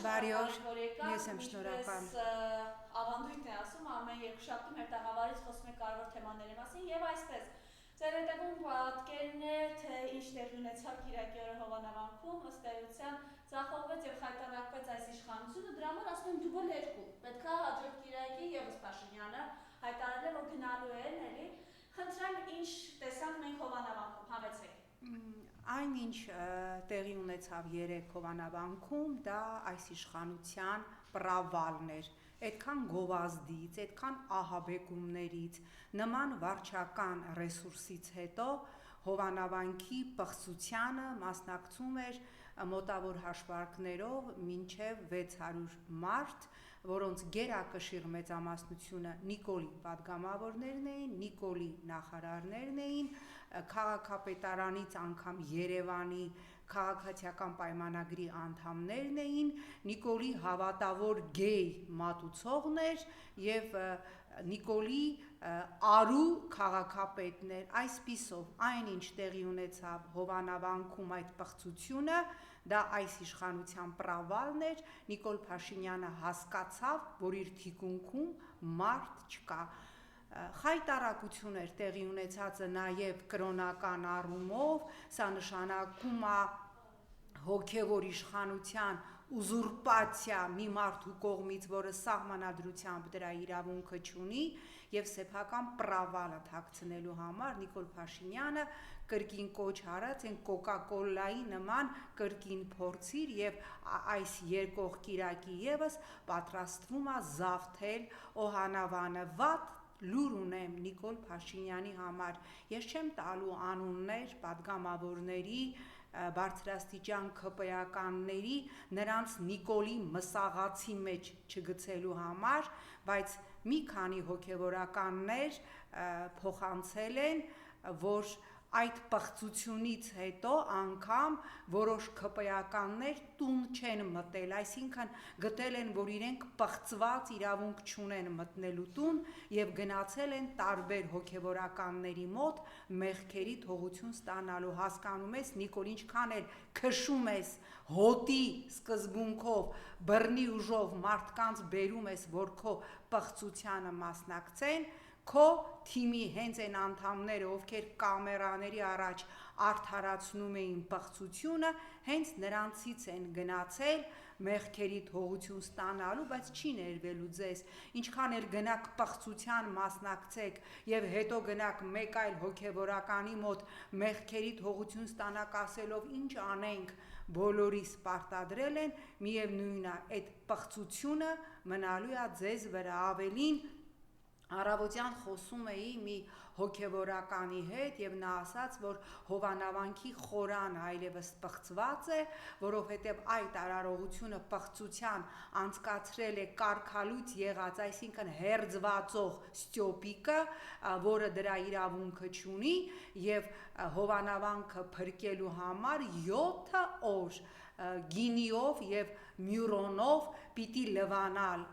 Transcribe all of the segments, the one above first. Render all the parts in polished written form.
Բարի օր, շնորհակալ որ եկաք, ես եմ շնորհակալ։ ավանդույթն է ասում, ամեն երկուշաբթի մեր տաղավարից խոսում ենք կարևոր թեմաների մասին եւ այսպես ձեր հետևում պատկերն է, թե ինչ տեղի ունեցավ Կիրակի օրը Հովանավանքում, ըստ էության ձախողվեց եւ խայտարակվեց այս իշխանությունը, դրա համար ասում եմ դուբլ 2։ Պետքա հաջորդ Կիրակի եւս Փաշինյանը հայտարարել է, որ գնալու են, էլի։ Խնդրեմ, ինչ տեսանք մենք Հովանավանքում, հավեցեք։ Այնինչ տեղի ունեցավ երեք Հովանավանքում, դա այս իշխանության պրավալն էր, այդքան գովազդից, այդքան ահաբեկումներից, նման վարչական ռեսուրսից հետո Հովանավանքի պղծությանը մասնակցում էր մոտավոր հաշվարկներով մինչև 600 մարդ, որոնց գերակշիռ մեծամասնությունը Նիկոլի պատգամավորներն էին, Նիկոլի նախարարներն էին, քաղաքապետարանից անգամ Երևանի քաղաքացիական պայմանագրի անդամներն էին, Նիկոլի հավատավոր գեյ մատուցողներ եւ Նիկոլի արու քաղաքապետներ, այսպիսով այնինչ տեղի ունեցավ Հովանավանքում այդ պղծությունը, դա այս իշխանության պրավալն էր, Նիկոլ Փաշինյանը հասկացավ, որ իր թիկունքում մարդ չկա։ Խայտարակություն էր տեղի ունեցածը նաև կրոնական առումով, սա նշանակում է հոգևոր իշխանության ուզուրպացիա մի մարդու կողմից, որը սահմանադրությամբ դրա իրավունքը չունի, եւ սեփական պրավալը թաքցնելու համար Նիկոլ Փաշինյանը կրկին կոչ արած են Կոկա-կոլայի նման կրկին փորձիր եւ այս երկող Կիրակի եւս պատրաստվում է զավթել Օհանավանը։ Վատ լուր ունեմ Նիկոլ Փաշինյանի համար, ես չեմ տալու անուններ պատգամավորների, բարձրաստիճան ԿՊ-ականների, նրանց Նիկոլի մսաղացի մեջ չգցելու համար, բայց մի քանի հոգևորականներ փոխանցել են, որ այդ պղծությունից հետո անգամ որոշ ԿՊ-ականներ տուն չեն մտել, այսինքն գտել են, որ իրենք պղծված իրավունք չունեն մտնելու տուն եւ գնացել են տարբեր հոգևորականների մոտ մեղքերի թողություն ստանալու, հասկանում ես Նիկոլ, ինչքան էլ քշում ես հոտի սկզբունքով, բռնի ուժով մարդկանց բերում ես, որ քո պղծությանը մասնակցեն, քո թիմի հենց այն անդամները, ովքեր կամերաների առաջ արդարացնում էին պղծությունը, հենց նրանցից են գնացել մեղքերի թողություն ստանալու, բայց չի ներվելու ձեզ, ինչքան էլ գնաք պղծության մասնակցեք եւ հետո գնաք մեկ այլ հոգևորականի մոտ մեղքերի թողություն ստանաք ասելով ինչ անենք, բոլորիս պարտադրել են, միևնույն է, այդ պղծությունը մնալու է ձեզ վրա։ Ավելին առավոտյան խոսում էի մի հոգևորականի հետ եւ նա ասաց, որ Հովանավանքի խորանը այլևս պղծված է, որովհետեւ այդ արարողությունը պղծության անցկացրել է կարգալույց եղած, այսինքն հերձվածող Ստյոպիկը, որը դրա իրավունքը չունի եւ Հովանավանքը փրկելու համար 7 օր գինիով եւ մյուրոնով պիտի լվանալ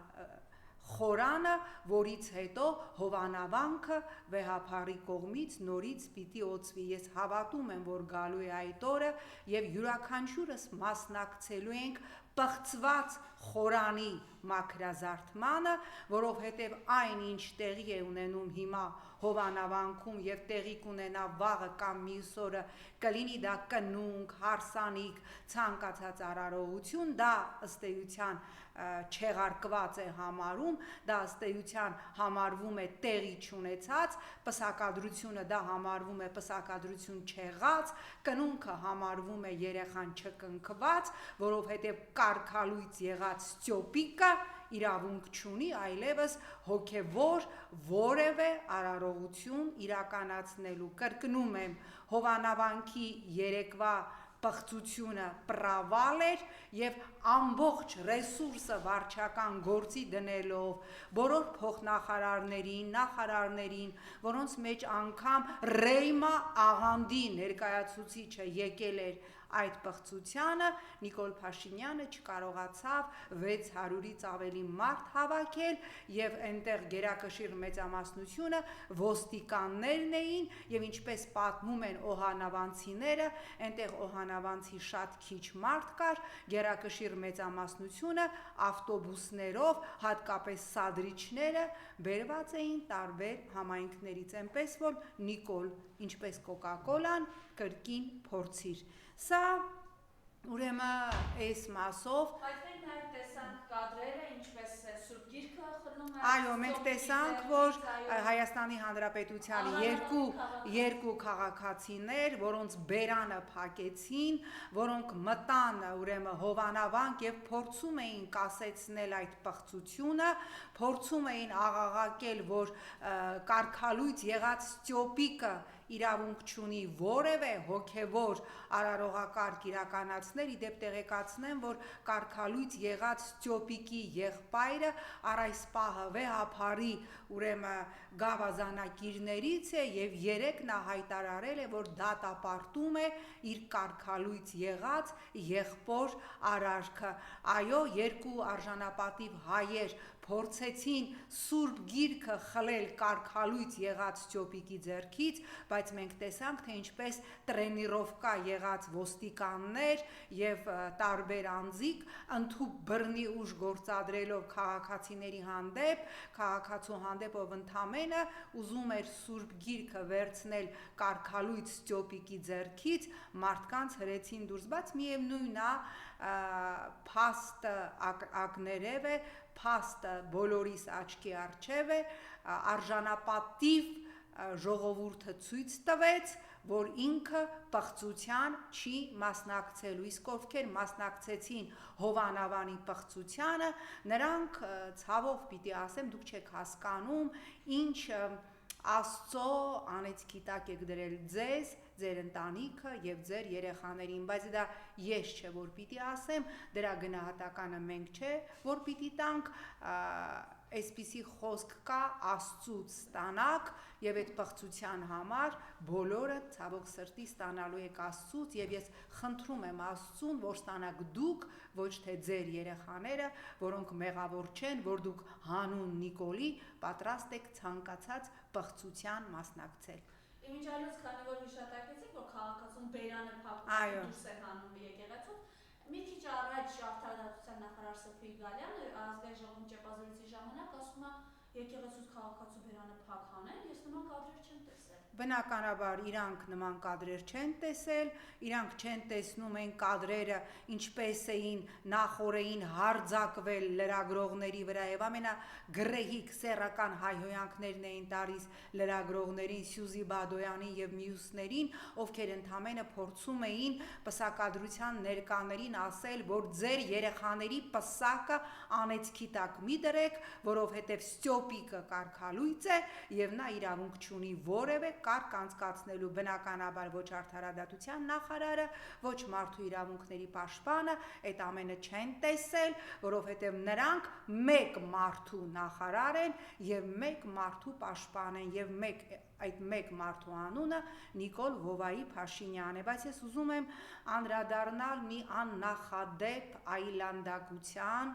խորանը, որից հետո Հովանավանքը վեհափառի կողմից նորից պիտի օծվի։ Ես հավատում եմ, որ գալու է այդ օրը եւ յուրաքանչյուրս մասնակցելու ենք պղծված խորանի մաքրազարդմանը, որովհետև այն ինչ տեղի է ունենում հիմա Հովանավանքում եւ տեղի կունենա վաղը կամ մյուս օրը, կլինի դա կնունք, հարսանիք, ցանկացած արարողություն, դա ըստ էության չեղարկված է համարում, դա ըստ էության համարվում է տեղի չունեցած, պսակադրությունը դա համարվում է պսակադրություն չեղած, կնունքը համարվում է երեխան չկնքված, որովհետև կարգալույց եղած Ստյոպիկը իրավունք չունի այլևս հոգևոր որևէ արարողություն իրականացնելու։ Կրկնում եմ, Հովանավանքի երեկվա պղծությունը պրավալ էր եւ ամբողջ ռեսուրսը վարչական գործի դնելով բոլոր փոխնախարարներին, նախարարներին, որոնց մեջ անգամ Ռեյմա աղանդի ներկայացուցիչը եկել էր այդ պղծությանը Նիկոլ Փաշինյանը չկարողացավ 600-ից ավելի մարդ հավաքել եւ այնտեղ գերակշիռ մեծամասնությունը ոստիկաններն էին եւ ինչպես պատմում են օհանավանցիները, այնտեղ օհանավանցի շատ քիչ մարդ կար, գերակշիռ մեծամասնությունը ավտոբուսներով, հատկապես սադրիչները բերված էին տարբեր համայնքներից, այնպես որ Նիկոլ, ինչպես Կոկա-կոլան, կրկին փորձիր։ Սա ուրեմն այս մասով Բայց մենք նաև տեսանք կադրերը, ինչպես Սուրբ Գիրքը խլում է։ Այո, մենք տեսանք, որ Հայաստանի Հանրապետությանի երկու քաղաքացիներ, որոնց բերանը փակեցին, որոնք մտան ուրեմն Հովանավանք եւ փորձում էին կասեցնել այդ պղծությունը, փորձում էին աղաղակել, որ կարգալույց եղած Ստյոպիկը իրավունք չունի որևէ հոգևոր արարողակարգ իրականացնել, իդեպ տեղեկացնեմ, որ կարգալույց եղած Ստյոպիկի եղբայրը առ այս պահը վեհափարի ուրեմն գավազանակիրներից է եւ երեք նա հայտարարել է, որ դատապարտում է իր կարգալույց եղած եղբոր արարքը։ Այո, երկու արժանապատիվ հայեր փորձեցին Սուրբ Գիրքը խլել կարգալույց եղած Ստյոպիկի ձեռքից, բայց մենք տեսանք, թե ինչպես տրենիրովկա եղած ոստիկաններ եւ տարբեր անձիկ ընդհուպ բռնի ուժ գործադրելով քաղաքացիների հանդեպ, քաղաքացու հանդեպ, ով ընդամենը ուզում էր Սուրբ Գիրքը վերցնել կարգալույց Ստյոպիկի ձեռքից, մարդկանց հրեցին դուրս, բայց միևնույն է, փաստը ակներև է, փաստը բոլորիս աչքի առջև է, արժանապատիվ ժողովուրդը ցույց տվեց, որ ինքը պղծության չի մասնակցելու, իսկ ովքեր մասնակցեցին Հովանավանի պղծությանը, նրանք ցավով պիտի ասեմ, դուք չեք հասկանում, ինչ Աստծո անեծքի տակ եք դրել ձեզ, ձեր ընտանիքը եւ ձեր երեխաներին, բայց դա ես չէ, որ պիտի ասեմ, դրա գնահատականը մենք չէ, որ պիտի տանք, այսպիսի խոսք կա Աստծուց ստանաք եւ այդ պղծության համար բոլորը ցավոք սրտի ստանալու եք Աստծուց եւ ես խնդրում եմ Աստծուն, որ ստանաք դուք, ոչ թե ձեր երեխաները, որոնք մեղավոր չեն, որ դուք հանուն Նիկոլի պատրաստ եք ցանկացած պղծության մասնակցել։ Ինչ այլոց, քանի որ հիշատակեցիք, որ քաղաքացուն բերանը փակում դուրս է հանում եկեղեցու, մի քիչ առաջ Արդարադատության նախարար Սոֆի Գալյանը ազգային ժողովում ճեպազորույցի ժամանակ ասում է եկեղեցուց քաղաքացու բերանը փակ հանեն, ես նման կադրեր չեմ տեսել։ Բնականաբար իրանք նման կադրեր չեն տեսել, իրանք չեն տեսնում այն կադրերը, ինչպես էին նախորդին հարձակվել լրագրողների վրա եւ ամենագրեհիկ սեռական հայհոյանքներն էին տալիս լրագրողներին Սյուզի Բադոյանին եւ մյուսներին, ովքեր ընդամենը փորձում էին պսակադրության ներկաներին ասել, որ ձեր երեխաների պսակը անեծքի տակ մի դրեք, որովհետեւ Ստյոպիկը կարգալույց է եւ նա իրավունք չունի որևէ կարգ անցկացնելու, բնականաբար ոչ Արդարադատության նախարարը, ոչ մարդու իրավունքների պաշտպանը այդ ամենը չեն տեսել, որովհետև նրանք մեկ մարդու նախարար են եւ մեկ մարդու պաշտպան են եւ այդ մեկ մարդու անունը Նիկոլ Վովայի Փաշինյանն է, բայց ես ուզում եմ անդրադառնալ մի աննախադեպ այլանդակության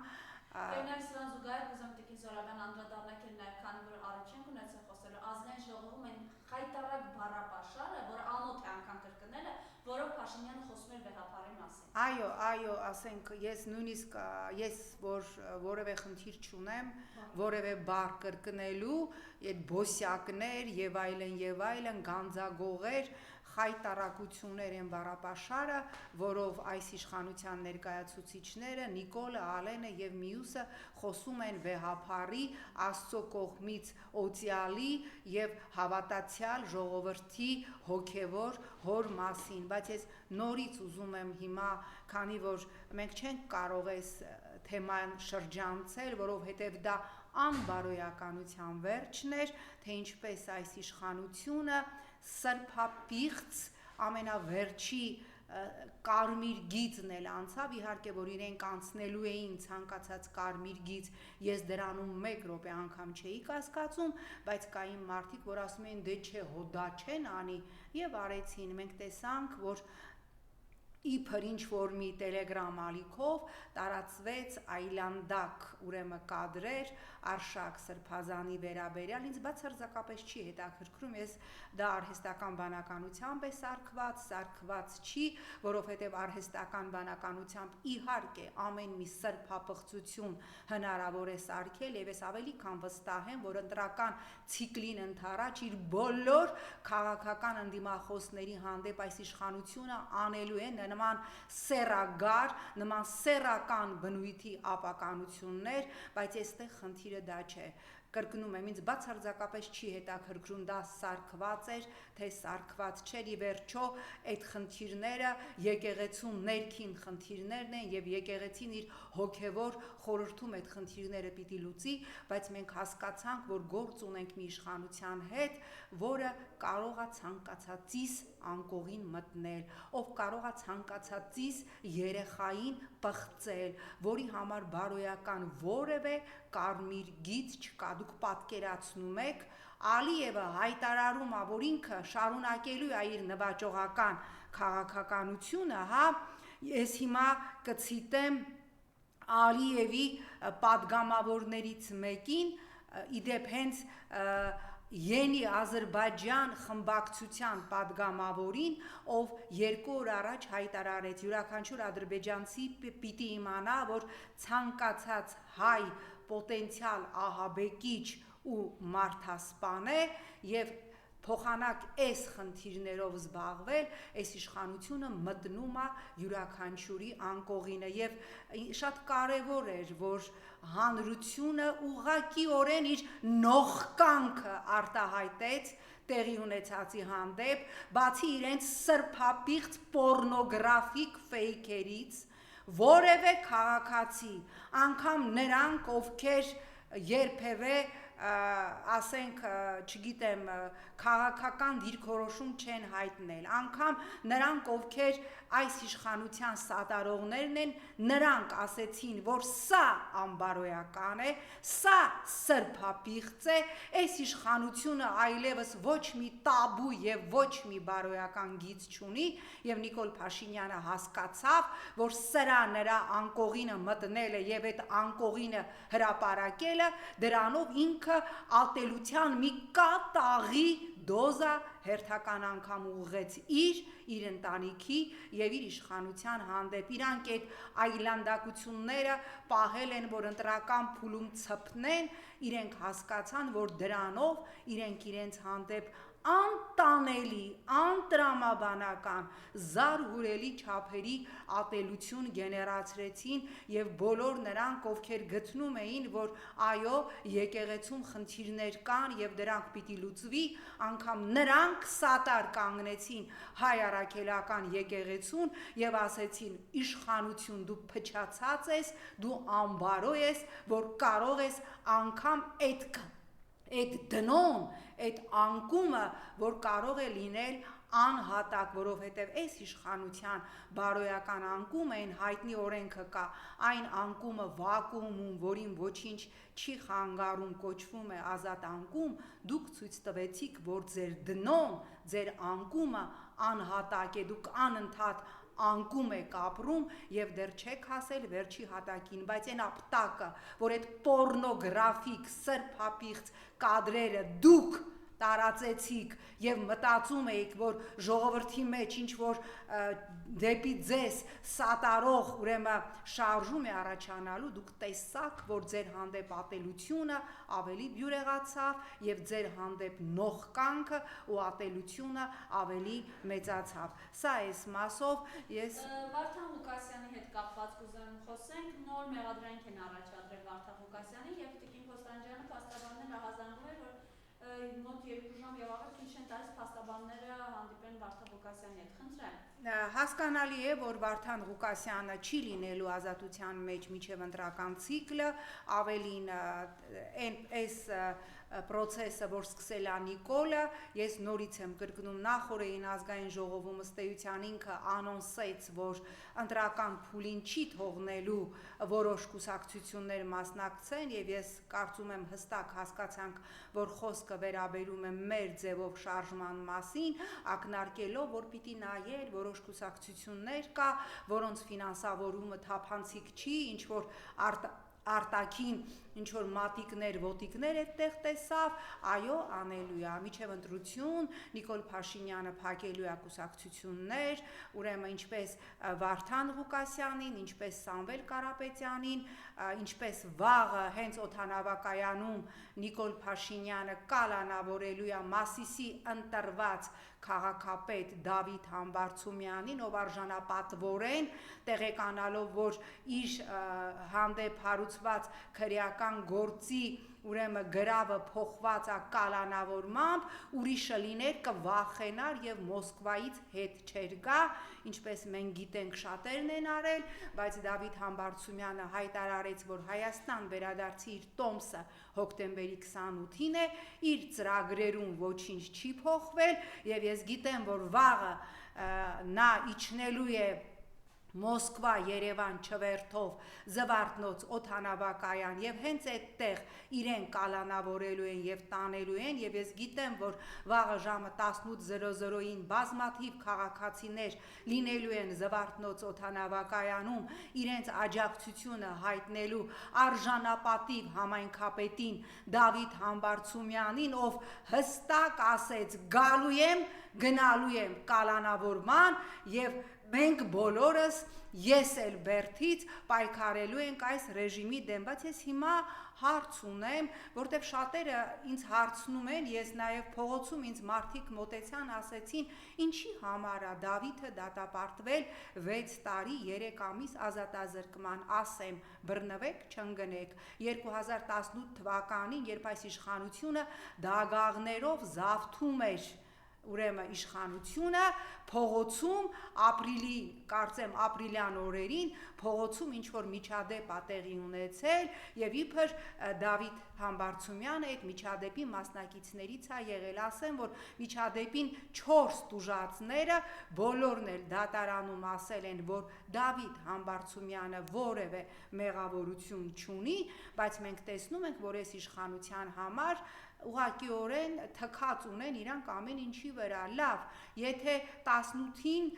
Ներս սրան զուգահեռ ուզում Տիկին Զորաբյան անդրադառնալ էլ նաև, քանի որ առաջ ենք ունեցել խոսելու, ազգային ժողովում այն խայտարակ բառապաշարը, որ անոթ է անգամ կրկնելը, որով Փաշինյանը խոսում էր վեհապարի մասին։ Այո, ասենք ես նույնիսկ որ որևէ խնդիր չունեմ, որևէ բառ կրկնելու, այդ բոսյակներ եւ այլն գանձագողեր խայտարակություններ են բառապաշարը, որով այս իշխանության ներկայացուցիչները Նիկոլը, Ալենը եւ մյուսը խոսում են վեհապարի Աստծո կողմից օծյալի եւ հավատացյալ ժողովրդի հոգեվոր հոր մասին, բայց ես նորից ուզում եմ հիմա, քանի որ մենք չենք կարող այս թեման շրջանցել, որովհետեւ դա անբարոյականության վերջն էր, թե ինչպես այս իշխանությունը սրբապիղծ ամենավերջի կարմիր գիծն էլ անցավ, իհարկե որ իրենք անցնելու էին ցանկացած կարմիր գիծ, ես դրանում 1 րոպե անգամ չէի կասկածում, բայց կային մարդիկ, որ ասում էին դե չէ, հո դա չեն անի եւ արեցին, մենք տեսանք, որ իբր ինչ-որ մի տելեգրամ ալիքով տարածվեց այլանդակ ուրեմն կադրեր Արշակ Սրբազանի վերաբերյալ, ինձ բացարձակապես չի հետաքրքրում, ես դա արհեստական բանականությամբ է սարքված չի, որովհետև արհեստական բանականությամբ իհարկե ամեն մի սրբապղծություն հնարավոր է սարքել, եւ ես ավելի քան վստահ եմ, որ ընտրական ցիկլին ընթരാճ իր բոլոր քաղաքական ընդդիմախոսների հանդեպ այս իշխանությունը անելու է նման սեռագար, նման սեռական բնույթի ապականություններ, բայց այստեղ խնդիրը դա չէ։ Կրկնում եմ, ինձ բացարձակապես չի հետաքրքրում դա սարքված էր, թե սարքված չէր, ի վերջո այդ խնդիրները եկեղեցու ներքին խնդիրներն են եւ եկեղեցին իր հոգեվոր խորհրդում այդ խնդիրները պիտի լուծի, բայց մենք հասկացանք, որ գործ ունենք մի իշխանության հետ, որը կարող է ցանկացածիս անկողին մտնել, ով կարող է ցանկացածիս երեխային պղծել, որի համար բարոյական որևէ կարմիր գիծ չկա, դուք պատկերացնում եք, Ալիևը հայտարարում է, որ ինքը շարունակելու է իր նվաճողական քաղաքականությունը, հա, ես հիմա կցիտեմ Ալիևի պատգամավորներից մեկին, իդեպ հենց Յենի Ադրբեջան խմբակցության պատգամավորին, ով 2 օր առաջ հայտարարեց, յուրաքանչյուր ադրբեջանցի պիտի իմանա, որ ցանկացած հայ պոտենցիալ ահաբեկիչ ու մարդասպան է եւ փոխանակ այս խնդիրներով զբաղվել, այս իշխանությունը մտնում է յուրաքանչյուրի անկողինը եւ շատ կարեւոր էր, որ հանրությունը ուղղակիորեն իր նողկանքը արտահայտեց տեղի ունեցածի հանդեպ, բացի իրենց սրբապիղծ պորնոգրաֆիկ ֆեյքերից, որևէ քաղաքացի, անգամ նրանք, ովքեր երբևէ ասենք, չգիտեմ, քաղաքական դիրքորոշում չեն հայտնել, անգամ նրանք, ովքեր այս իշխանության սատարողներն են, նրանք ասեցին, որ սա անբարոյական է, սա սրբապիղծ է, այս իշխանությունը այլևս ոչ մի տաբու եւ ոչ մի բարոյական գիծ չունի, եւ Նիկոլ Փաշինյանը հասկացավ, որ սրա նրա անկողինը մտնելը եւ այդ անկողինը հրապարակելը, դրանով ինքը ատելության մի կատաղի դոզա հերթական անգամ ուղղեց իր ընտանիքի եւ իր իշխանության հանդեպ, իրանք այդ այլանդակությունները պահել են, որ ընտրական փուլում ցփնեն, իրենք հասկացան, որ դրանով իրենք իրենց հանդեպ անտանելի, անտրամաբանական, զարհուրելի չափերի ատելություն գեներացրեցին եւ բոլոր նրանք, ովքեր գտնում էին, որ այո, եկեղեցում խնդիրներ կան եւ դրանք պիտի լուծվի, անգամ նրանք սատար կանգնեցին հայ առաքելական եկեղեցուն եւ ասեցին. իշխանություն դու փչացած ես, դու անբարո ես, որ կարող ես անգամ այդ դնոն, այդ անկումը, որ կարող է լինել անհատակ, որովհետև այս իշխանության բարոյական անկումը, այն հայտնի օրենքը կա, այն անկումը վակուումում, որին ոչինչ չի խանգարում, կոչվում է ազատ անկում, դուք ցույց տվեցիք, որ ձեր դնոն, ձեր անկումը անհատակ է, դուք անընդհատ անկում եք ապրում եւ դեռ չեք հասել վերջի հատակին, բայց այն ապտակը, որ այդ պորնոգրաֆիկ սրբապիղծ կադրերը դուք տարածեցիք եւ մտածում էիք, որ ժողովրդի մեջ ինչ որ դեպի ձեզ սատարող ուրեմն շարժում է առաջանալու, դուք տեսաք, որ ձեր հանդեպ ատելությունը ավելի բյուրեղացավ եւ ձեր հանդեպ նողկանքը ու ատելությունը ավելի մեծացավ։ Սա այս մասով ես Վարդան Ղուկասյանի հետ կապված կուզեմ խոսենք, նոր մեղադրանք են առաջադրել Վարդան Ղուկասյանին եւ Տիկին Կոստանդյանը փաստաբաններ ահազանգում էր, որ մոտ 2 ժամ եւ ավելի քիչ են տալիս փաստաբանները հանդիպեն Վարդան Ղուկասյանի հետ, խնդրեմ։ Հասկանալի է, որ Վարդան Ղուկասյանը չի լինելու ազատության մեջ միջև ընտրական ցիկլը, ավելին այս process-ը, որ սկսել է Նիկոլը, ես նորից եմ կրկնում, նախորդին ազգային ժողովում ըստ էության ինքը անոնսեց, որ ընտրական փուլին չի թողնելու որոշ կուսակցություններ մասնակցեն եւ ես կարծում եմ հստակ հասկացանք, որ խոսքը վերաբերում է մեր ձևով շարժման մասին, ակնարկելով, որ պիտի նայել որոշ որոշ կուսակցություններ կա, որոնց ֆինանսավորումը թափանցիկ չի, ինչ որ արտաքին ինչ որ մատիկներ, ոտիկներ այդտեղ տեսավ, այո, անելու է, միջև ընտրություն, Նիկոլ Փաշինյանը փակելու է կուսակցություններ, ուրեմն ինչպես Վարդան Ղուկասյանին, ինչպես Սամվել Կարապետյանին, ինչպես վաղը հենց օդանավակայանում Նիկոլ Փաշինյանը կալանավորելու է Մասիսի ընտրված քաղաքապետ Դավիթ Համբարձումյանին, ով արժանապատվորեն տեղեկանալով, որ իր հանդեպ հարուցված քրեական գործի ուրեմն գրավը փոխված է կալանավորմամբ, ուրիշը լիներ կվախենար եւ Մոսկվայից հետ չէր գա, ինչպես մենք գիտենք շատերն են արել, բայց Դավիթ Համբարձումյանը հայտարարեց, որ Հայաստան վերադարձի իր տոմսը հոկտեմբերի 28-ին է, իր ծրագրերում ոչինչ չի փոխվել եւ ես գիտեմ, որ վաղը նա իջնելու է Մոսկվա, Երևան չվերթով Զվարթնոց օդանավակայան եւ հենց այդտեղ իրեն կալանավորելու են եւ տանելու են եւ ես գիտեմ, որ վաղը ժամը 18:00-ին բազմաթիվ քաղաքացիներ լինելու են Զվարթնոց օդանավակայանում իրենց աջակցությունը հայտնելու արժանապատիվ համայնքապետին Դավիթ Համբարձումյանին, ով հստակ ասեց գալու եմ, գնալու եմ կալանավորման եւ մենք բոլորս ես էլ բերթից պայքարելու ենք այս ռեժիմի դեմ, բայց ես հիմա հարց ունեմ, որտեվ շատերը ինձ հարցնում են, ես նաև փողոցում ինձ մարդիկ մոտեցան, ասեցին, ինչի համար է Դավիթը դատապարտվել 6 տարի 3 ամիս ազատազրկման, ասեմ, բռնվեք, չընկնեք, 2018 թվականին, երբ այս իշխանությունը դագաղներով զավթում էր ուրեմն իշխանությունը փողոցում ապրիլի, կարծեմ ապրիլյան օրերին փողոցում ինչ որ միջադեպ ա տեղի ունեցել եւ իբր Դավիթ Համբարձումյանը այդ միջադեպի մասնակիցներից է եղել, ասեմ, որ միջադեպին 4 տուժածները բոլորն էլ դատարանում ասել են, որ Դավիթ Համբարձումյանը որևէ մեղավորություն չունի, բայց մենք տեսնում ենք, որ այս իշխանության համար ուղղակիորեն թքած ունեն իրանք ամեն ինչի վրա, լավ, եթե 18-ին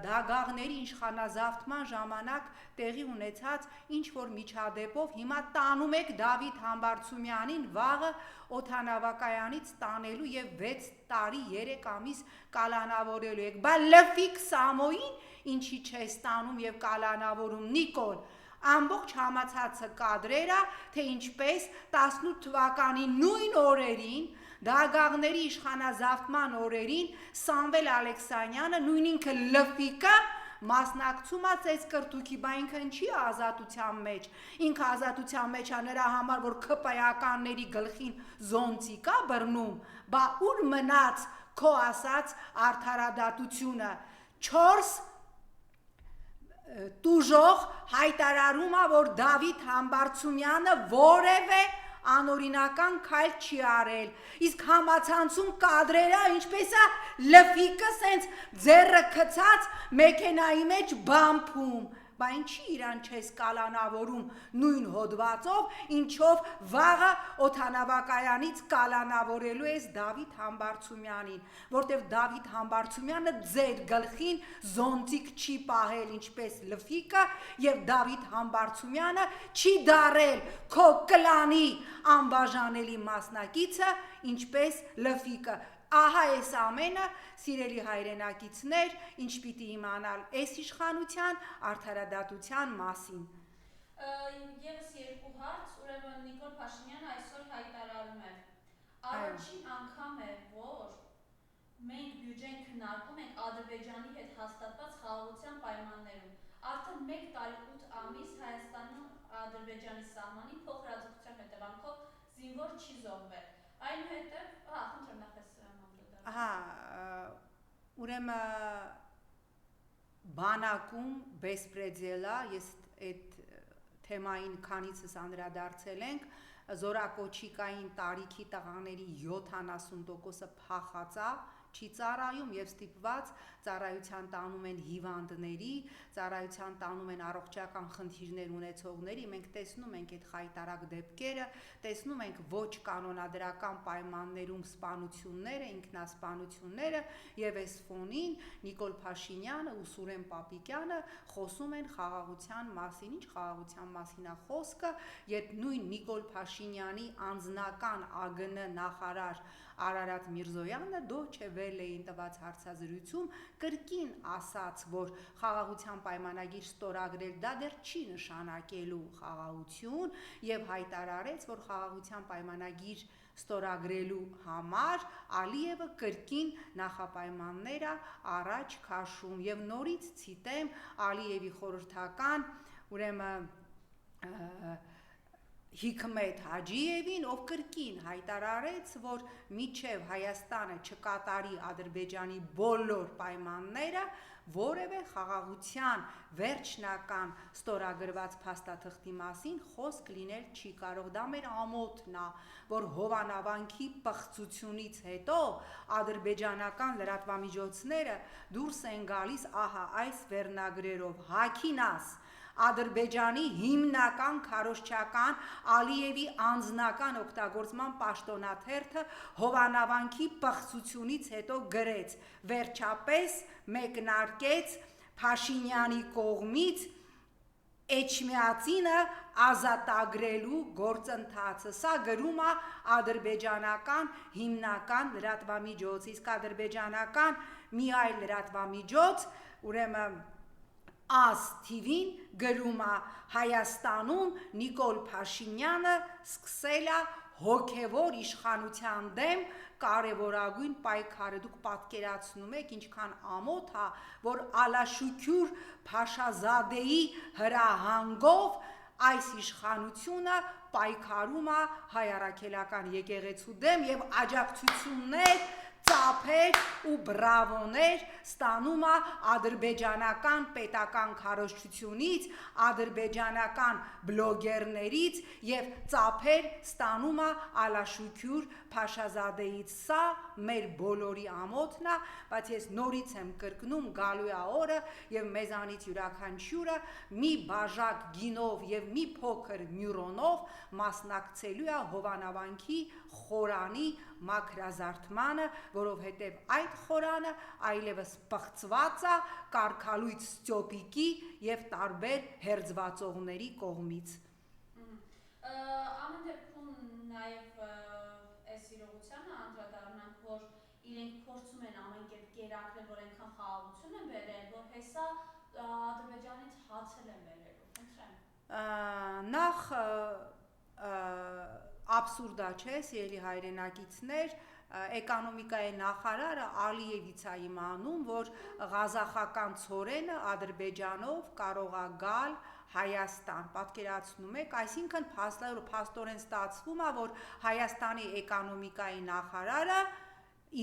դագաղների իշխանազավթման ժամանակ տեղի ունեցած ինչ որ միջադեպով հիմա տանում եք Դավիթ Համբարձումյանին վաղը օդանավակայանից տանելու եւ 6 տարի 3 ամիս կալանավորելու եք, բա լֆիկ Սամոյին ինչի չես տանում եւ կալանավորում Նիկոլ ամբողջ համացածը կադրերը, թե ինչպես 18 թվականի նույն օրերին, դագաղների իշխանազավթման օրերին Սամվել Ալեքսանյանը, նույն ինքը լֆիկը մասնակցում է այս կրտուքի, բա ինքը ինչի է ազատության մեջ, ինքը ազատության մեջ է նրա համար, որ ԿՊԱ-ականների գլխին զոնցիկ է բռնում, բա ուր մնաց քո ասած արդարադատությունը, 4 տուժող հայտարարում է, որ Դավիթ Համբարձումյանը որևէ անօրինական քայլ չի արել, իսկ համացանցում կադրերը ինչպես է լֆիկը սենց ձեռը քցած մեքենայի մեջ բամփում, բա ինչի իրան չես կալանավորում նույն հոդվածով, ինչով վաղը օդանավակայանից կալանավորելու ես Դավիթ Համբարձումյանին, որտև Դավիթ Համբարձումյանը ձեր գլխին զոնտիկ չի պահել ինչպես լֆիկը եւ Դավիթ Համբարձումյանը չի դարել քո կլանի անբաժանելի մասնակիցը ինչպես լֆիկը, ահա այս ամենը սիրելի հայրենակիցներ, ինչ պիտի իմանալ այս իշխանության արդարադատության մասին։ Եվս երկու հարց, ուրեմն Նիկոլ Փաշինյանը այսօր հայտարարում է, առաջին անգամ է, որ մենք բյուջեն քննարկում ենք Ադրբեջանի հետ հաստատված խաղաղության պայմաններում։ Արդեն 1 տարի 8 ամիս Հայաստանում Ադրբեջանի սահմանին փոխհրաձգության հետևանքով զինվոր չի զոհվել։ Այնուհետև, խնդրեմ նախ ուրեմն բանակում բեսպրեդելա, ես այդ թեմային քանիցս անդրադարձել ենք, զորակոչիկային տարիքի տղաների 70%-ը փախած է չի ծառայում եւ ստիպված ծառայության տանում են հիվանդների, ծառայության տանում են առողջական խնդիրներ ունեցողների, մենք տեսնում ենք այդ խայտարակ դեպքերը, տեսնում ենք ոչ կանոնադրական պայմաններում սպանությունները, ինքնասպանությունները եւ այս ֆոնին Նիկոլ Փաշինյանը ու Սուրեն Պապիկյանը խոսում են խաղաղության մասին, ինչ խաղաղության մասին է խոսքը, երբ նույն Նիկոլ Փաշինյանի անձնական ԱԳՆ նախարար Արարատ Միրզոյանը Դոյչե Վելեին տված հարցազրույցում կրկին ասաց, որ խաղաղության պայմանագիր ստորագրել դա դեռ չի նշանակելու խաղաղություն եւ հայտարարեց, որ խաղաղության պայմանագիր ստորագրելու համար Ալիևը կրկին նախապայմանները առաջ քաշում եւ նորից ցիտեմ Ալիևի խորհրդական ուրեմն Հիկմետ Հաջիևին, ով կրկին հայտարարեց, որ միջև Հայաստանը չկատարի Ադրբեջանի բոլոր պայմանները, որևէ խաղաղության վերջնական ստորագրված փաստաթղթի մասին խոսք լինել չի կարող։ Դա մեր ամոթն է, որ Հովանավանքի պղծությունից հետո ադրբեջանական լրատվամիջոցները դուրս են գալիս ահա այս վերնագրերով հակինաս Ադրբեջանի հիմնական քարոզչական Ալիևի անձնական օգտագործման պաշտոնաթերթը Հովանավանքի պղծությունից հետո գրեց, վերջապես մեկնարկեց Փաշինյանի կողմից Էջմիածինը ազատագրելու գործընթացը։ Սա գրում է ադրբեջանական հիմնական լրատվամիջոց, իսկ ադրբեջանական մի այլ լրատվամիջոց, ուրեմն AS TV-ն գրում է Հայաստանում Նիկոլ Փաշինյանը սկսել է հոգևոր իշխանության դեմ կարևորագույն պայքարը։ Դուք պատկերացնում եք ինչքան ամոթ է, որ Ալաշուքյուր Փաշազադեի հրահանգով այս իշխանությունը պայքարում է հայ առաքելական եկեղեցու դեմ եւ աջակցություններ ծափեր ու բրավոներ ստանում է ադրբեջանական պետական քարոզչությունից, ադրբեջանական բլոգերներից եւ ծափեր ստանում է Ալաշուքյուր Փաշազադեից։ Սա մեր բոլորի ամոթն է, բայց ես նորից եմ կրկնում, գալու է օրը եւ մեզանից յուրաքանչյուրը մի բաժակ գինով եւ մի փոքր մյուրոնով մասնակցելու է Հովանավանքի խորանի մաքրազարդմանը, որովհետև այդ խորանը այլևս պղծված է կարգալույց Ստյոպիկի եւ տարբեր հերձվածողների կողմից։ Ամեն դեպքում նաեւ այս իրողությանը անդրադառնանք, որ իրենք փորձում են ամեն կերպ կերակրել, որ այնքան խաղաղություն են բերել, որ հեսա Ադրբեջանից հացել են բերելու։ Խնդրեմ։ Նախ աբսուրդա չէ, սիրելի հայրենակիցներ, էկոնոմիկայի նախարարը Ալիևից է իմանում, որ ղազախական ցորենը Ադրբեջանով կարող է գալ Հայաստան, պատկերացնում եք, այսինքն փաստորեն ստացվում է, որ Հայաստանի էկոնոմիկայի նախարարը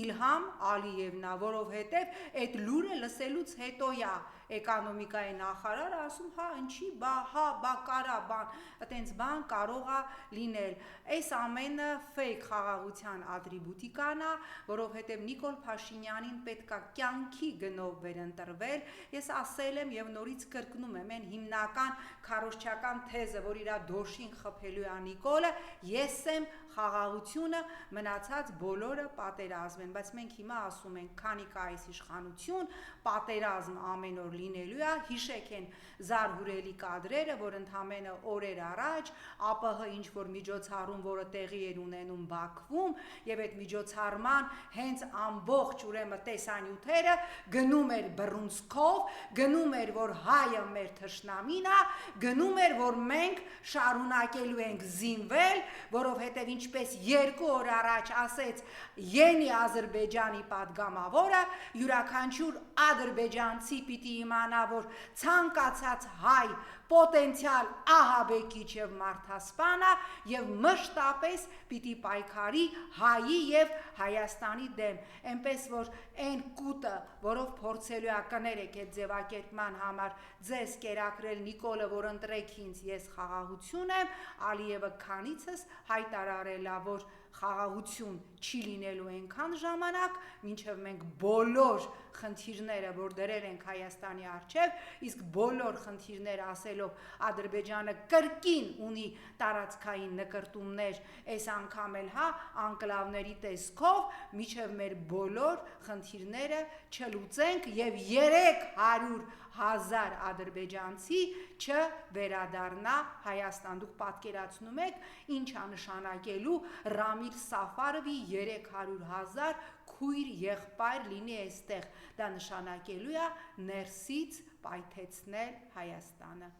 Իլհամ Ալիևն է, որովհետև այդ լուրը լսելուց հետո է էկոնոմիկայի նախարարը ասում, հա, ինչի, բա կարա բան, այտենց բան կարող է լինել։ Այս ամենը ֆեյք խաղաղության ատրիբուտիկան է, որովհետև Նիկոլ Փաշինյանին պետք է կյանքի գնով վերընտրվել։ Ես ասել եմ եւ նորից կրկնում եմ, այն հիմնական քարոզչական թեզը, որ իր դոշին խփելու է Նիկոլը, ես եմ խաղաղությունը, մնացած բոլորը պատերազմ են, բայց մենք հիմա ասում ենք, քանի կա այս իշխանություն, պատերազմ ամեն օր լինելու է, հիշեք են զարհուրելի կադրերը, որ ընդամենը օրեր առաջ ԱՊՀ ինչ-որ միջոցառում, որը տեղի էր ունենում Բաքվում, եւ այդ միջոցառման հենց ամբողջ ուրեմն տեսանյութերը գնում էր բռունցքով, գնում էր, որ հայը մեր թշնամին է, գնում էր, որ մենք շարունակելու ենք զինվել, որովհետեւ ինչպես 2 օր առաջ ասեց Յենի Ադրբեջանի падգամավորը, յուրաքանչյուր ադրբեջանցի պիտի իմանա, որ ցանկացած հայ պոտենցիալ ահաբեկիչ եւ մարդասպան է եւ մշտապես պիտի պայքարի հայի եւ Հայաստանի դեմ, այնպես որ այն կուտը, որով փորձելու է կներեք այդ ձևակերպման համար ձեզ կերակրել Նիկոլը, որ ընտրեք ինձ, ես խաղաղություն եմ, Ալիևը քանիցս հայտարարել է, որ խաղաղություն չի լինելու այնքան ժամանակ, մինչև մենք բոլոր խնդիրները, որ դրել ենք Հայաստանի առջև, իսկ բոլոր խնդիրները ասելով Ադրբեջանը կրկին ունի տարածքային նկրտումներ, այս անգամ էլ անկլավների տեսքով, մինչև մեր բոլոր խնդիրները չլուծենք եւ 300,000 ադրբեջանցի չվերադառնա Հայաստան։ Դուք պատկերացնում եք ինչա նշանակելու Ռամիլ Սաֆարովի 300,000 քույր եղբայր լինի այստեղ, դա նշանակելու է ներսից պայթեցնել Հայաստանը։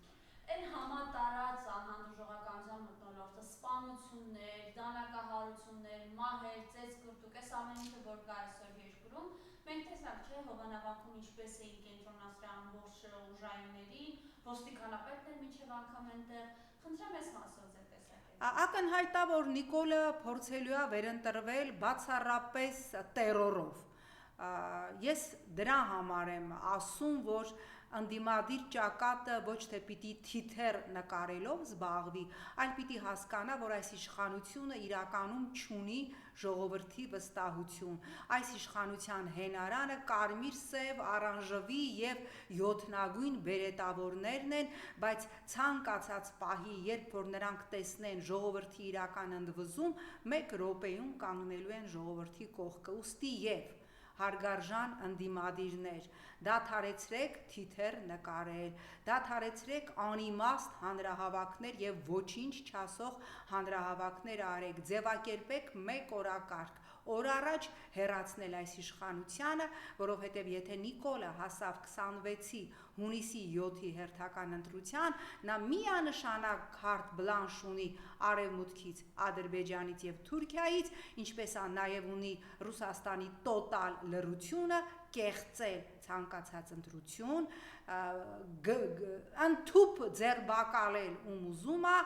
Այն համատարած անհանդուրժողականության մթնոլորտը, սպանություններ, դանակահարություններ, մահեր, ծեծկուրտուկ, այս ամեն ինչը որ կա այսօր երկրում, մենք տեսանք չէ Հովանավանքում ինչպես էին կենտրոնացրել ամբողջ ուժայիններին, ոստիկանապետն էր մինչև անգամ այնտեղ, խնդրեմ այս մասով ձեր տեսակետը։ Ակնհայտ է, որ Նիկոլը փորձելու է վերընտրվել բացառապես տերորով։ Ես դրա համար եմ ասում, որ ընդդիմադիր ճակատը ոչ թե պիտի թիթեռ նկարելով զբաղվի, այլ պիտի հասկանա, որ այս իշխանությունը իրականում չունի ժողովրդի վստահություն։ Այս իշխանության հենարանը կարմիր, սև, առանժվի եւ յոթնագույն բերետավորներն են, բայց ցանկացած պահի, երբ որ նրանք տեսնեն ժողովրդի իրական ընդվզում, 1 րոպեում կանգնելու են ժողովրդի կողքը։ Ուստի եւ հարգարժան ընդդիմադիրներ, դադարեցրեք թիթեռ նկարել, դադարեցրեք անիմաստ հանրահավաքներ եւ ոչինչ չասող հանրահավաքներ արեք, ձևակերպեք 1 օրակարգ, օր առաջ հեռացնել այս իշխանությանը, որովհետև եթե Նիկոլը հասավ 26-ի հունիսի 7-ի հերթական ընտրության, նա միանշանակ քարտ բլանշ ունի Արևմուտքից, Ադրբեջանից եւ Թուրքիայից, ինչպես նաև ունի Ռուսաստանի տոտալ լռությունը կեղծել ցանկացած ընտրություն, ընդཐուպ ձերբակալել ում ուզում է,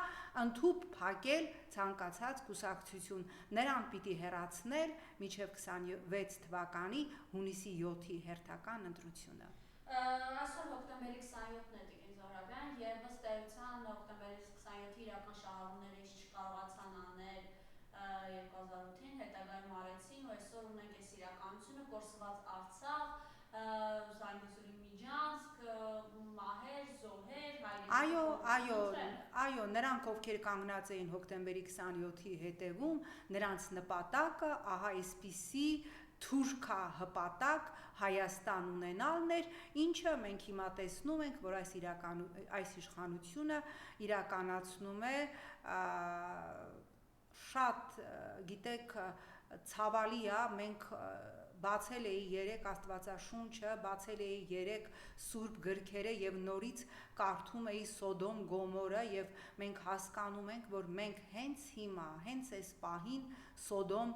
ընդཐուպ փակել ցանկացած կուսակցություն, նրան պիտի հեռացնել մինչև 26 թվականի հունիսի 7-ի հերթական ընտրությունը։ Այսօր հոկտեմբերի 27-ն է Տիկին Զոհրաբյան, եւ ըստ էության հոկտեմբերի 27-ի իրական շահառուները ինչ չկարողացան անել 2008-ին, հետագայում արեցին, ու այսօր ունենք այս իրականությունը, կորսված Արցախ, Զանգեզուրի Միջանցք, մահեր, զոհեր, Այո, նրանք ովքեր կանգնած էին հոկտեմբերի 27-ի հետևում, նրանց նպատակը ահա այսպիսի թուրքա հպատակ Հայաստան ունենալն էր, ինչը մենք հիմա տեսնում ենք, որ այս իշխանությունը իրականացնում է շատ, գիտեք, ցավալի է, մենք բացել էի 3 Աստվածաշունչը, բացել էի 3 սուրբ գրքերը եւ նորից կարդում էի Սոդոմ Գոմորը եւ մենք հասկանում ենք, որ մենք հենց հիմա, հենց այս պահին Սոդոմ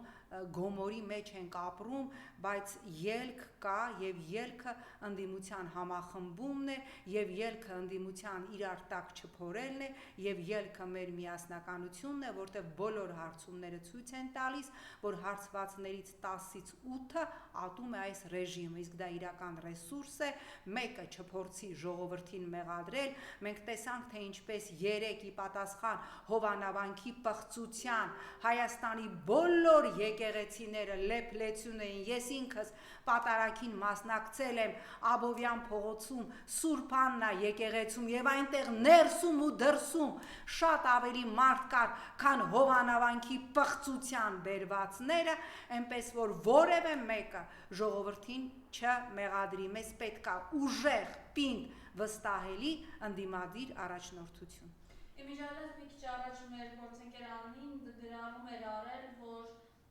Գոմորի մեջ ենք ապրում, բայց ելք կա եւ ելքը ընդդիմության համախմբումն է եւ ելքը ընդդիմության իրար տակ չփորելն է եւ ելքը մեր միասնականությունն է, որտեղ բոլոր հարցումները ցույց են տալիս, որ հարցվածներից 10-ից 8-ը ատում է այս ռեժիմը, իսկ դա իրական ռեսուրս է, մեկը չփորձի ժողովրդին մեղադրել, մենք տեսանք, թե ինչպես 3-ի պատասխան Հովանավանքի պղծության Հայաստանի բոլոր եկեղեցիները լեփլեցուն էին, ես ինքս պատարագին մասնակցել եմ Աբովյան փողոցում, Սուրբ Աննա եկեղեցում եւ այնտեղ ներսում ու դրսում շատ ավելի մարդ կար, քան Հովանավանքի պղծության բերվածները, այնպես որ որևէ մեկը ժողովրդին չմեղադրի, մեզ պետք է ուժեղ, պինդ, վստահելի ընդդիմադիր առաջնորդություն։ Իմիջիալես մի քիչ առաջ մեր գործընկեր Աննին գրառում էր արել, որ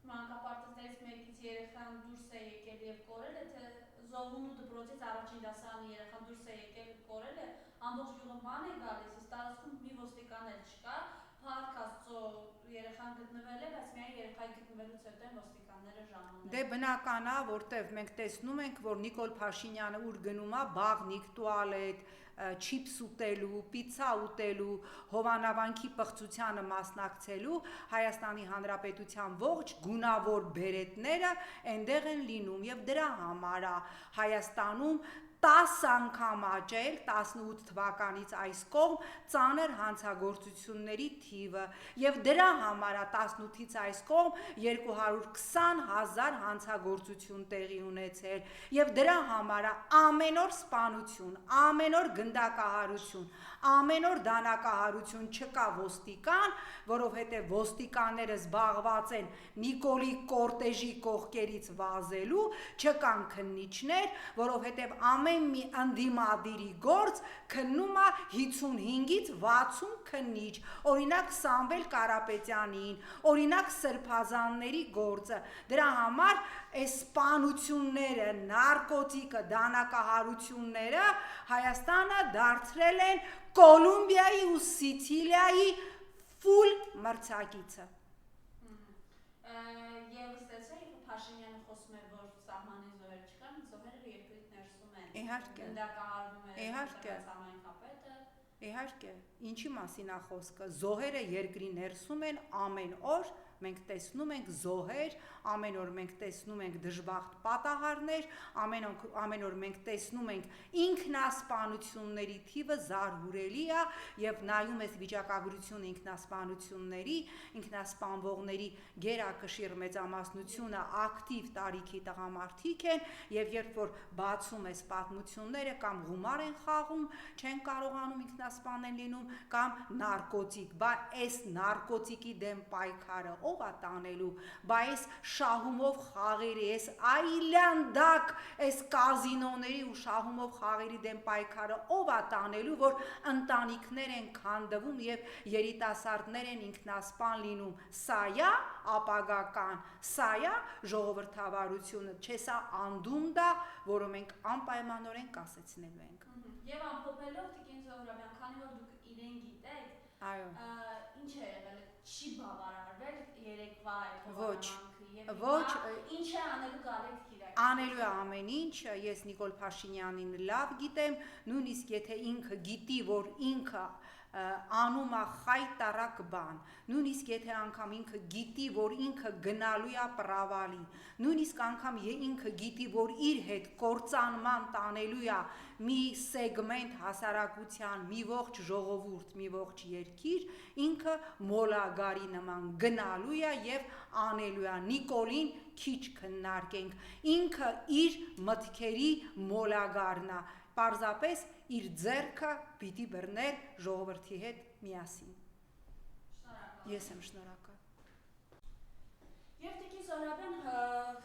մանկապարտեզներից մեկից երեխան դուրս է եկել եւ կորել է, թե Զովունու դպրոցից առաջին դասարանի երեխան դուրս է եկել կորել է, ամբողջ գյուղը ման է գալիս, իսկ տարածքում մի ոստիկան էլ չկա, Փառք Աստծո երեխան գտնվել է, բայց միայն երեխայի գտնվելուց հետո են ոստիկանները ժամանել։ Դե բնական է, որտեղ մենք տեսնում ենք, որ Նիկոլ Փաշինյանը ուր գնում է, բաղնիկ, տուալետ, չիփս ուտելու, պիցա ուտելու, Հովանավանքի պղծությանը մասնակցելու, Հայաստանի Հանրապետության ողջ գունավոր բերետները այնտեղ են լինում եւ դրա համար է Հայաստանում 10 անգամ աճել 18 թվականից այս կողմ ծանր հանցագործությունների թիվը եւ դրա համար 18-ից այս կողմ 220,000 հանցագործություն տեղի ունեցել եւ դրա համար ամեն օր սպանություն, ամեն օր գնդակահարություն, ամեն օր դանակահարություն չկա ոստիկան, որովհետեւ ոստիկանները զբաղված են Նիկոլի կորտեժի կողքերից վազելու, չկան քննիչներ, որովհետեւ ամեն մի ընդդիմադիրի գործ քննում է 55-ից 60 քննիչ, օրինակ Սամվել Կարապետյանին, օրինակ Սրբազանների գործը, դրա համար այս սպանությունները, նարկոտիկը, դանակահարությունները Հայաստանը դարձրել են Կոլումբիայի ու Սիցիլիայի ֆուլ մրցակիցը։ Եվ ստացա, երբ Փաշինյանը խոսում է, որ սահմանի զոհեր չկան, զոհերը երկրից ներսում են։ Իհարկե։ Գնդակահարվում է Իհարկե։ համայնքապետը։ Իհարկե, ինչի մասին է խոսքը, զոհերը երկրի ներսում են ամեն օր, մենք տեսնում ենք զոհեր, ամեն օր մենք տեսնում ենք դժբախտ պատահարներ, ամեն օր մենք տեսնում ենք ինքնասպանությունների թիվը զարհուրելի է եւ նայում ես վիճակագրություն ինքնասպանությունների, ինքնասպանվողների գերակշիռ մեծամասնությունը ակտիվ տարիքի տղամարդիկ են եւ երբ որ բացում ես պատմությունները կամ գումար են խաղում, չեն կարողանում ինքնասպան լինում կամ նարկոտիկ, բա այս նարկոտիկի դեմ պայքարը ով է տանելու, բա այս շահումով խաղերի, այս այլանդակ, այս կազինոների ու շահումով խաղերի դեմ պայքարը ով է տանելու, որ ընտանիքներ են քանդվում եւ երիտասարդներ են ինքնասպան լինում, սա է ապագական, սա է ժողովրդավարությունը, չէ՞ սա անդունդա, որը մենք անպայմանորեն կասեցնելու ենք։ Եվ ամփոփելով Տիկին Զոհրաբյան, քանի որ դուք իրեն գիտեք, այո, ինչ է եղել, չի բավարարվել երեկվա այդ ոչ, ինչ է անելու գալեկ Կիրակի։ Անելու է ամեն ինչ, ես Նիկոլ Փաշինյանին լավ գիտեմ, նույնիսկ եթե ինքը գիտի, որ ինքը անում է խայտարակ բան, նույնիսկ եթե անգամ ինքը գիտի, որ ինքը գնալու է պրավալի, նույնիսկ անգամ ինքը գիտի, որ իր հետ կործանման տանելու է մի սեգմենտ հասարակության, մի ողջ ժողովուրդ, մի ողջ երկիր, ինքը մոլագարի նման գնալու է եւ անելու է, Նիկոլին քիչ քննարկենք, ինքը իր մտքերի մոլագարն է, պարզապես իր ձեռքը պիտի բռներ ժողովրդի հետ միասին։ Ես եմ շնորհակալ։ Եվ Տիկին Զոհրաբյան,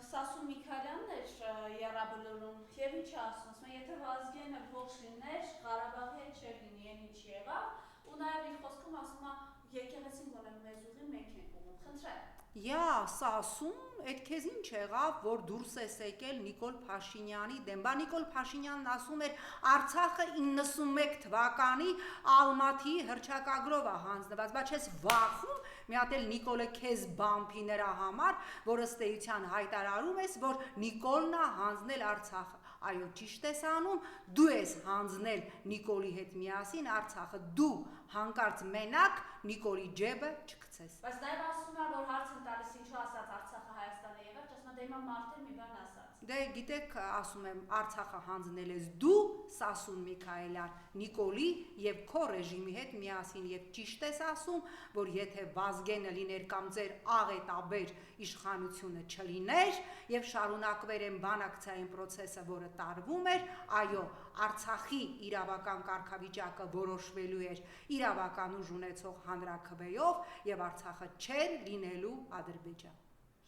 Սասուն Միքայելյանն էր եռաբլուրում, եւ ինչ ասում, եթե Վազգենը ողջ լիներ, Ղարաբաղի հետ չէր լինի, այն ինչ եղավ, ու նաեւ իր խոսքում ասում է, եկեղեցին գոնե մեզ ուղի մենք ենք ուղում, խնդրեմ։ Յա, Սասուն, այդ քեզ ինչ եղավ, որ դուրս ես եկել Նիկոլ Փաշինյանի դեմ, բա Նիկոլ Փաշինյանն ասում էր Արցախը 91 թվականի Ալմատիի հռչակագրով է հանձնված, բա չես վախում մի հատ էլ Նիկոլը քեզ բամփի նրա համար, որ ըստ էության հայտարարում ես, որ Նիկոլն է հանձնել Արցախը։ Այո, ճիշտ ես անում, դու ես հանձնել Նիկոլի հետ միասին Արցախը, դու հանկարծ մենակ Նիկոլի ջեբը չգցես։ Բայց նաև ասում է, որ հարց են տալիս ինչու ասած Արցախը Հայաստանը եղավ, ճշմարիտ դե հիմա մարդը մի բան ասած։ Դե գիտեք, ասում եմ, Արցախը հանձնել ես դու, Սասուն Միքայելյան, Նիկոլի եւ քո ռեժիմի հետ միասին եւ ճիշտ ես ասում, որ եթե Վազգենը լիներ կամ ձեր աղետաբեր իշխանությունը չլիներ եւ շարունակվեր են բանակցային process-ը, որը տարվում էր, այո, Արցախի իրավական կարգավիճակը որոշվելու էր իրավական ուժ ունեցող հանրաքվեով եւ Արցախը չէր լինելու Ադրբեջան։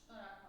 Շնորհակալ